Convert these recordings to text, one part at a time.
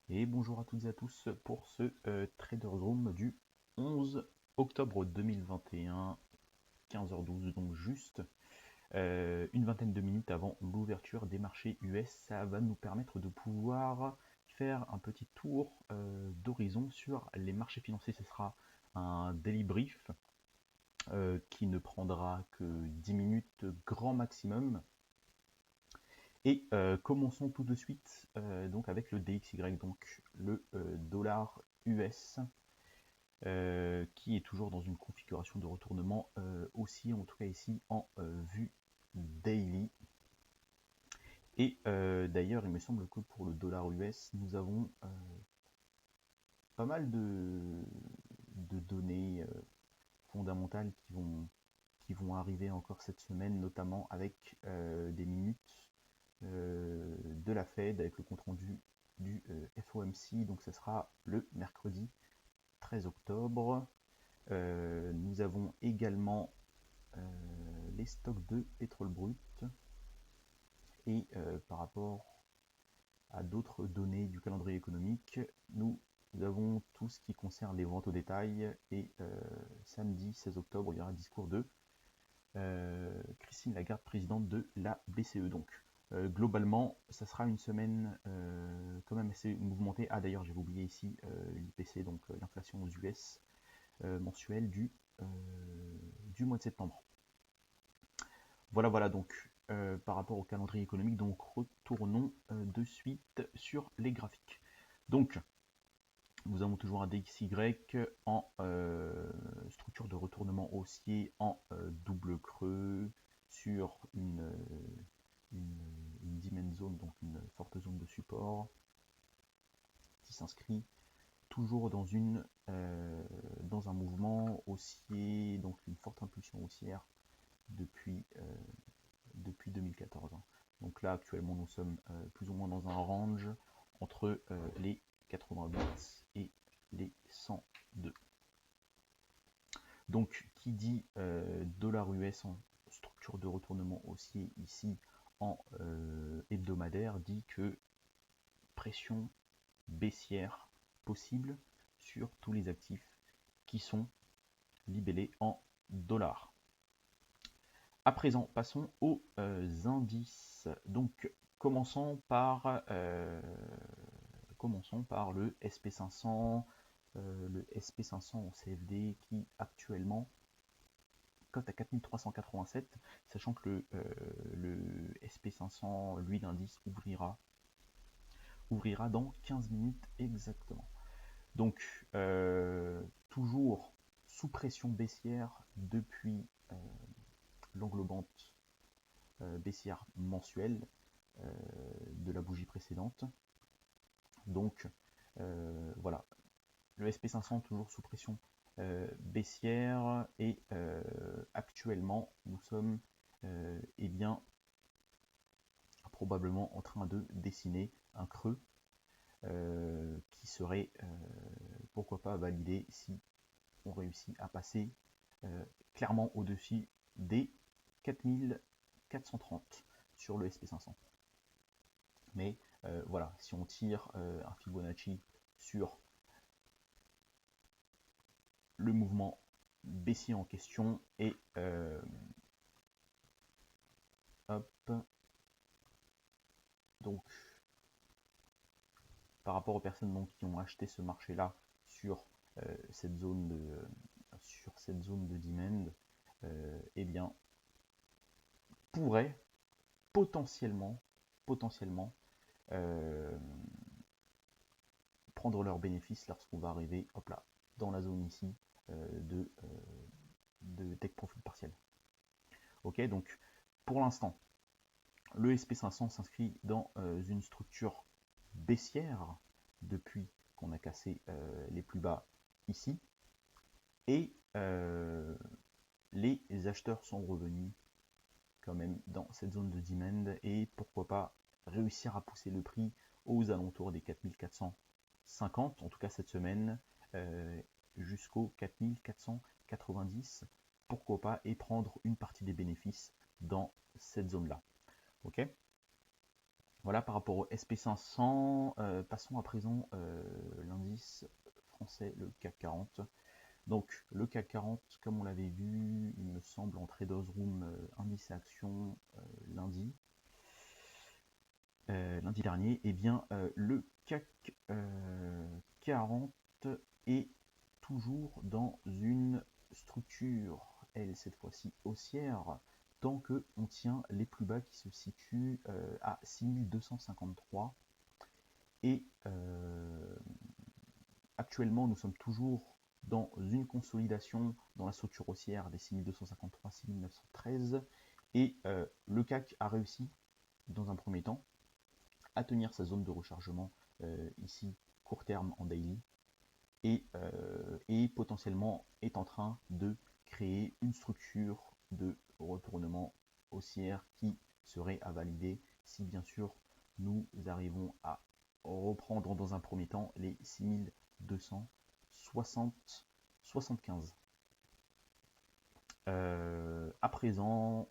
Et bonjour à toutes et à tous pour ce Trader Room du 11 octobre 2021, 15h12, donc juste une vingtaine de minutes avant l'ouverture des marchés US. Ça va nous permettre de pouvoir faire un petit tour d'horizon sur les marchés financiers. Ce sera un daily brief qui ne prendra que 10 minutes grand maximum. Et commençons tout de suite donc avec le DXY, donc le dollar US, qui est toujours dans une configuration de retournement aussi, en tout cas ici en vue daily. Et d'ailleurs, il me semble que pour le dollar US, nous avons pas mal de données fondamentales qui vont arriver encore cette semaine, notamment avec des minutes de la Fed avec le compte rendu du FOMC, donc ce sera le mercredi 13 octobre. Nous avons également les stocks de pétrole brut et par rapport à d'autres données du calendrier économique, nous avons tout ce qui concerne les ventes au détail et samedi 16 octobre, il y aura un discours de Christine Lagarde, présidente de la BCE. Donc, globalement, ça sera une semaine quand même assez mouvementée. Ah, d'ailleurs, j'avais oublié ici l'IPC, donc l'inflation aux US mensuelle du mois de septembre. Voilà donc par rapport au calendrier économique. Donc, retournons de suite sur les graphiques. Donc, nous avons toujours un DXY en structure de retournement haussier en double creux sur une demand zone, donc une forte zone de support qui s'inscrit toujours dans un mouvement haussier, donc une forte impulsion haussière depuis 2014. Donc là actuellement nous sommes plus ou moins dans un range entre les 88 et les 102. Donc qui dit dollar US en structure de retournement haussier ici en hebdomadaire dit que pression baissière possible sur tous les actifs qui sont libellés en dollars. À présent, passons aux indices. Donc, commençons par le SP500, le SP500 en CFD qui actuellement cote à 4387, sachant que le SP500, lui, l'indice ouvrira dans 15 minutes exactement. Donc, toujours sous pression baissière depuis l'englobante baissière mensuelle de la bougie précédente. Donc, voilà, le SP500 toujours sous pression baissière et actuellement nous sommes eh bien probablement en train de dessiner un creux qui serait pourquoi pas validé si on réussit à passer clairement au-dessus des 4430 sur le SP500. Mais voilà, si on tire un Fibonacci sur le mouvement baissier en question et hop, donc par rapport aux personnes donc, qui ont acheté ce marché là sur cette zone de demand, eh bien pourrait potentiellement euh, prendre leurs bénéfices lorsqu'on va arriver hop là, dans la zone ici de take profit partiel. Ok, donc pour l'instant, le SP500 s'inscrit dans une structure baissière depuis qu'on a cassé les plus bas ici. Et les acheteurs sont revenus quand même dans cette zone de demand et pourquoi pas réussir à pousser le prix aux alentours des 4450, en tout cas cette semaine, jusqu'aux 4490, pourquoi pas, et prendre une partie des bénéfices dans cette zone-là. Ok ? Voilà par rapport au SP500. Passons à présent l'indice français, le CAC 40. Donc le CAC 40, comme on l'avait vu, il me semble en Traders Room, indice et action lundi dernier, et bien le CAC 40 est toujours dans une structure, elle cette fois-ci haussière, tant que on tient les plus bas qui se situent à 6253 et actuellement nous sommes toujours dans une consolidation dans la structure haussière des 6253-6913 et le CAC a réussi dans un premier temps à tenir sa zone de rechargement ici court terme en daily et potentiellement est en train de créer une structure de retournement haussière qui serait à valider si bien sûr nous arrivons à reprendre dans un premier temps les 6275. À présent,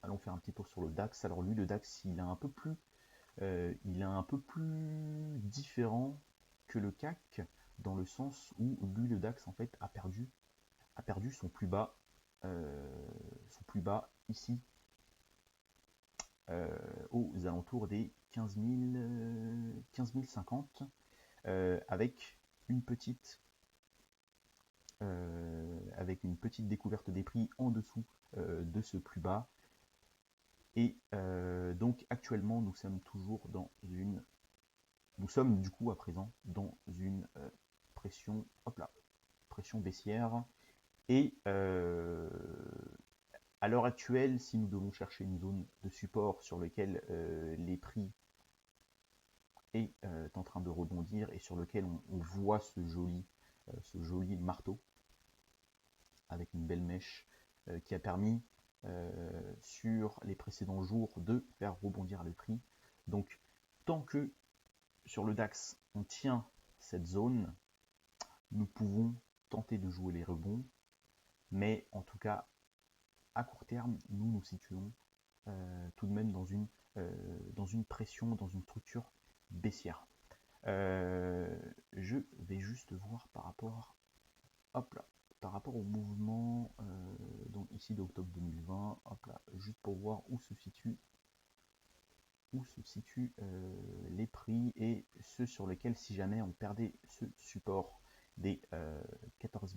allons faire un petit tour sur le DAX. Alors lui, le DAX, il est un peu plus différent que le CAC, dans le sens où lui, le DAX, en fait, a perdu son plus bas ici, aux alentours des 15 050, avec une petite découverte des prix en dessous de ce plus bas. Et donc actuellement nous sommes du coup à présent dans une pression baissière. Et à l'heure actuelle, si nous devons chercher une zone de support sur laquelle les prix est en train de rebondir et sur lequel on voit ce joli marteau avec une belle mèche qui a permis sur les précédents jours de faire rebondir le prix. Donc tant que sur le DAX on tient cette zone, nous pouvons tenter de jouer les rebonds, mais en tout cas à court terme nous nous situons tout de même dans une pression, dans une structure baissière. Je vais juste voir par rapport au mouvement donc ici d'octobre 2020, hop là, juste pour voir où se situent les prix et ceux sur lesquels, si jamais on perdait ce support des 14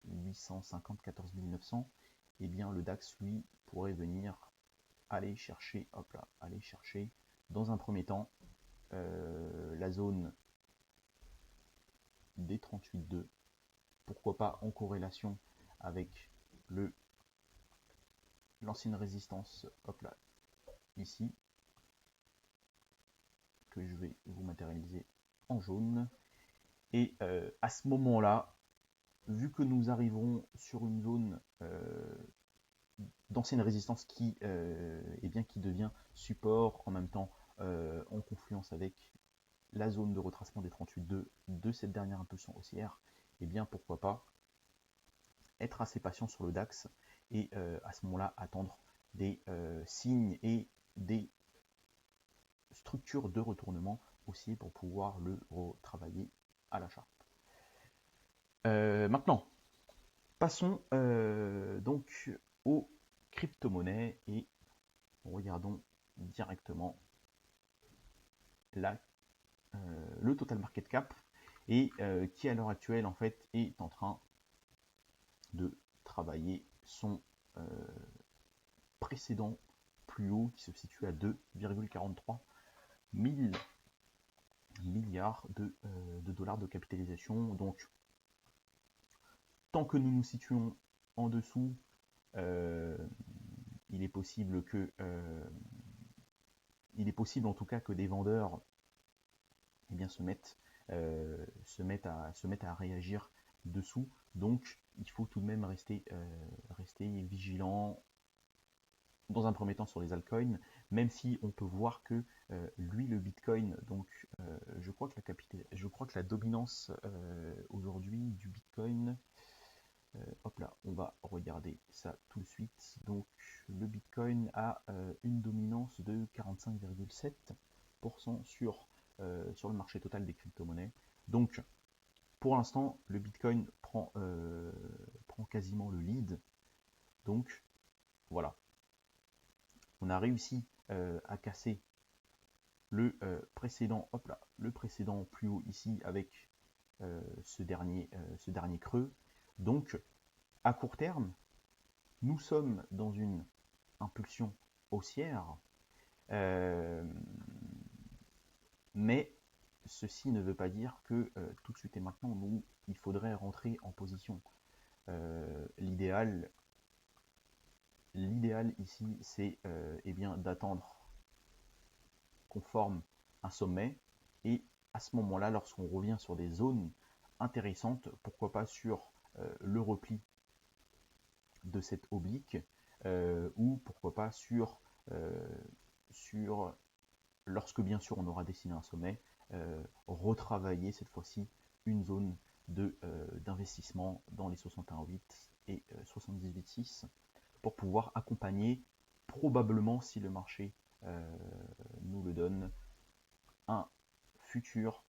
850, 14 900, et bien le DAX lui pourrait venir aller chercher dans un premier temps la zone des 38,2, pourquoi pas en corrélation avec l'ancienne résistance, hop là, ici, que je vais vous matérialiser en jaune. Et à ce moment-là, vu que nous arriverons sur une zone d'ancienne résistance qui devient support en même temps en confluence avec la zone de retracement des 38,2 de cette dernière impulsion haussière, et bien pourquoi pas être assez patient sur le DAX et à ce moment-là attendre des signes et des structures de retournement aussi pour pouvoir le retravailler à l'achat. Maintenant, passons donc aux crypto-monnaies et regardons directement le total market cap et qui à l'heure actuelle en fait est en train de travailler son précédent plus haut qui se situe à 2,43 milliards de dollars de capitalisation. Donc tant que nous nous situons en dessous, il est possible en tout cas que des vendeurs se mettent à réagir dessous. Donc il faut tout de même rester vigilant dans un premier temps sur les altcoins, même si on peut voir que lui, le Bitcoin, donc je crois que la dominance aujourd'hui du Bitcoin, Hop là, on va regarder ça tout de suite. Donc le Bitcoin a une dominance de 45,7% sur le marché total des crypto-monnaies. Donc pour l'instant, le Bitcoin prend quasiment le lead. Donc voilà, on a réussi à casser le précédent, hop là, le précédent plus haut ici avec ce dernier creux. Donc à court terme, nous sommes dans une impulsion haussière, mais ceci ne veut pas dire que tout de suite et maintenant, il faudrait rentrer en position. L'idéal ici, c'est eh bien d'attendre qu'on forme un sommet, et à ce moment-là, lorsqu'on revient sur des zones intéressantes, pourquoi pas sur le repli de cette oblique, ou pourquoi pas sur lorsque bien sûr on aura dessiné un sommet, retravailler cette fois-ci une zone d'investissement dans les 61,8 et 78,6 pour pouvoir accompagner, probablement si le marché nous le donne, un futur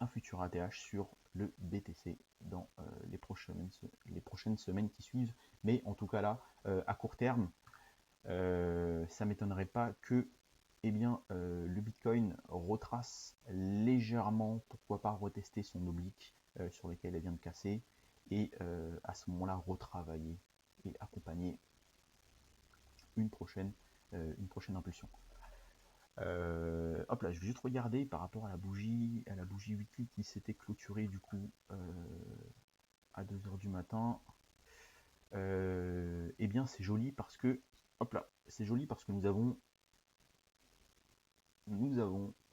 ATH sur le BTC dans les prochaines semaines qui suivent. Mais en tout cas là, à court terme, ça m'étonnerait pas que le Bitcoin retrace légèrement, pourquoi pas retester son oblique sur lequel elle vient de casser, et à ce moment-là retravailler et accompagner une prochaine impulsion. Hop là, je vais juste regarder par rapport à la bougie weekly qui s'était clôturée du coup à 2h du matin. Eh bien c'est joli parce que hop là, c'est joli parce que nous avons,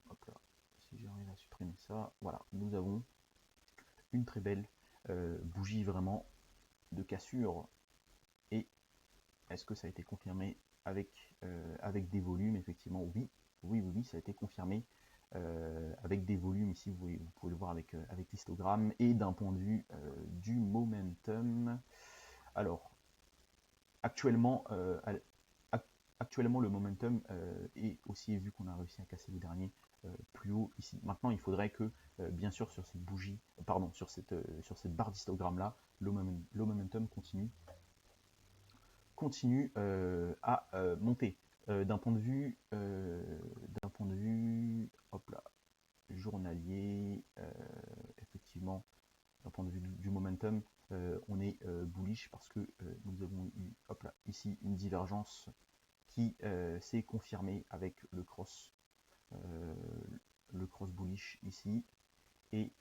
hop là, si j'arrive à supprimer ça, voilà, nous avons une très belle bougie vraiment de cassure. Et est-ce que ça a été confirmé avec des volumes? Effectivement, oui, ça a été confirmé avec des volumes. Ici, vous pouvez le voir avec l'histogramme. Et d'un point de vue du momentum, alors actuellement, le momentum est aussi, vu qu'on a réussi à casser le dernier plus haut ici. Maintenant, il faudrait que, bien sûr, sur cette bougie, pardon, sur cette barre d'histogramme là, le momentum continue à monter. D'un point de vue, hop là, journalier, effectivement, d'un point de vue du momentum, on est bullish parce que nous avons eu, hop là, ici une divergence qui s'est confirmée avec le cross bullish ici. Et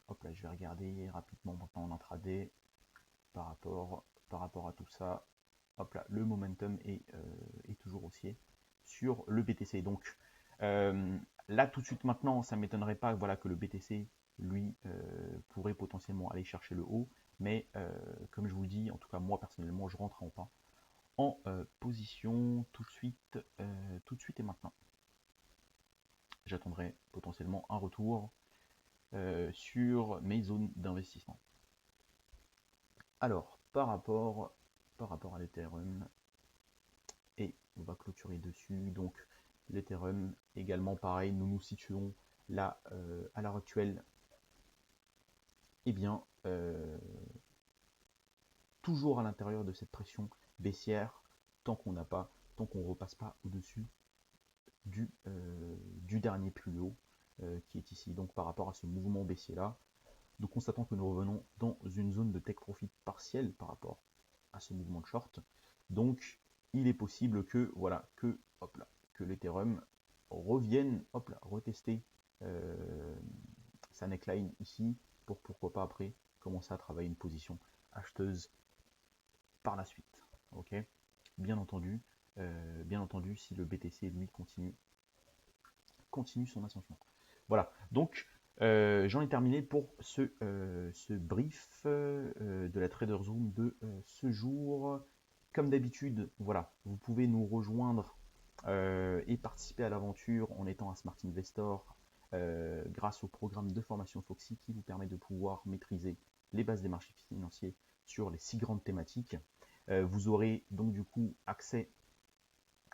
hop là, je vais regarder rapidement maintenant en intraday par rapport à tout ça. Hop là, le momentum est toujours haussier sur le BTC. Donc là tout de suite maintenant, ça ne m'étonnerait pas, voilà, que le BTC lui pourrait potentiellement aller chercher le haut, mais comme je vous le dis, en tout cas moi personnellement, je rentre pas en position tout de suite et maintenant. J'attendrai potentiellement un retour sur mes zones d'investissement. Alors, par rapport à l'Ethereum, et on va clôturer dessus. Donc, l'Ethereum également pareil, nous nous situons là à l'heure actuelle, toujours à l'intérieur de cette pression baissière, tant qu'on repasse pas au-dessus du dernier plus haut qui est ici. Donc par rapport à ce mouvement baissier là, nous constatons que nous revenons dans une zone de take profit partielle par rapport à ce mouvement de short. Donc il est possible que que l'Ethereum revienne retester sa neckline ici pour pourquoi pas après commencer à travailler une position acheteuse par la suite. Ok, bien entendu, si le BTC lui continue son ascension. Voilà, donc j'en ai terminé pour ce brief de la Trader Zoom de ce jour. Comme d'habitude, voilà, vous pouvez nous rejoindre et participer à l'aventure en étant un Smart Investor grâce au programme de formation Foxy qui vous permet de pouvoir maîtriser les bases des marchés financiers sur les 6 grandes thématiques. Vous aurez donc du coup accès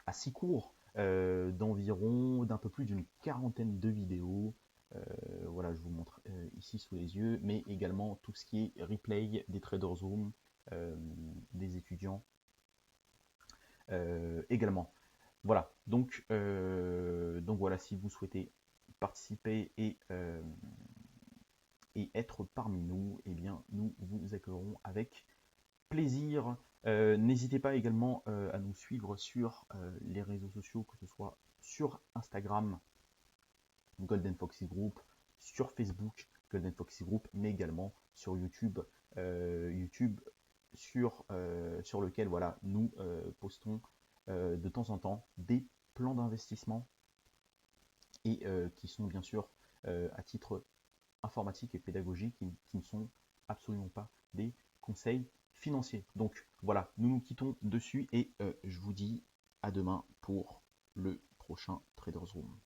à 6 cours d'un peu plus d'une quarantaine de vidéos. Voilà, je vous montre ici sous les yeux, mais également tout ce qui est replay des Traders Room, des étudiants également. Voilà, donc voilà, si vous souhaitez participer et être parmi nous, eh bien nous vous accueillerons avec plaisir. N'hésitez pas également à nous suivre sur les réseaux sociaux, que ce soit sur Instagram, Golden Foxy Group, sur Facebook, Golden Foxy Group, mais également sur YouTube, sur lequel voilà, nous postons de temps en temps des plans d'investissement et qui sont bien sûr à titre informatique et pédagogique, qui ne sont absolument pas des conseils financiers. Donc voilà, nous nous quittons dessus et je vous dis à demain pour le prochain Traders Room.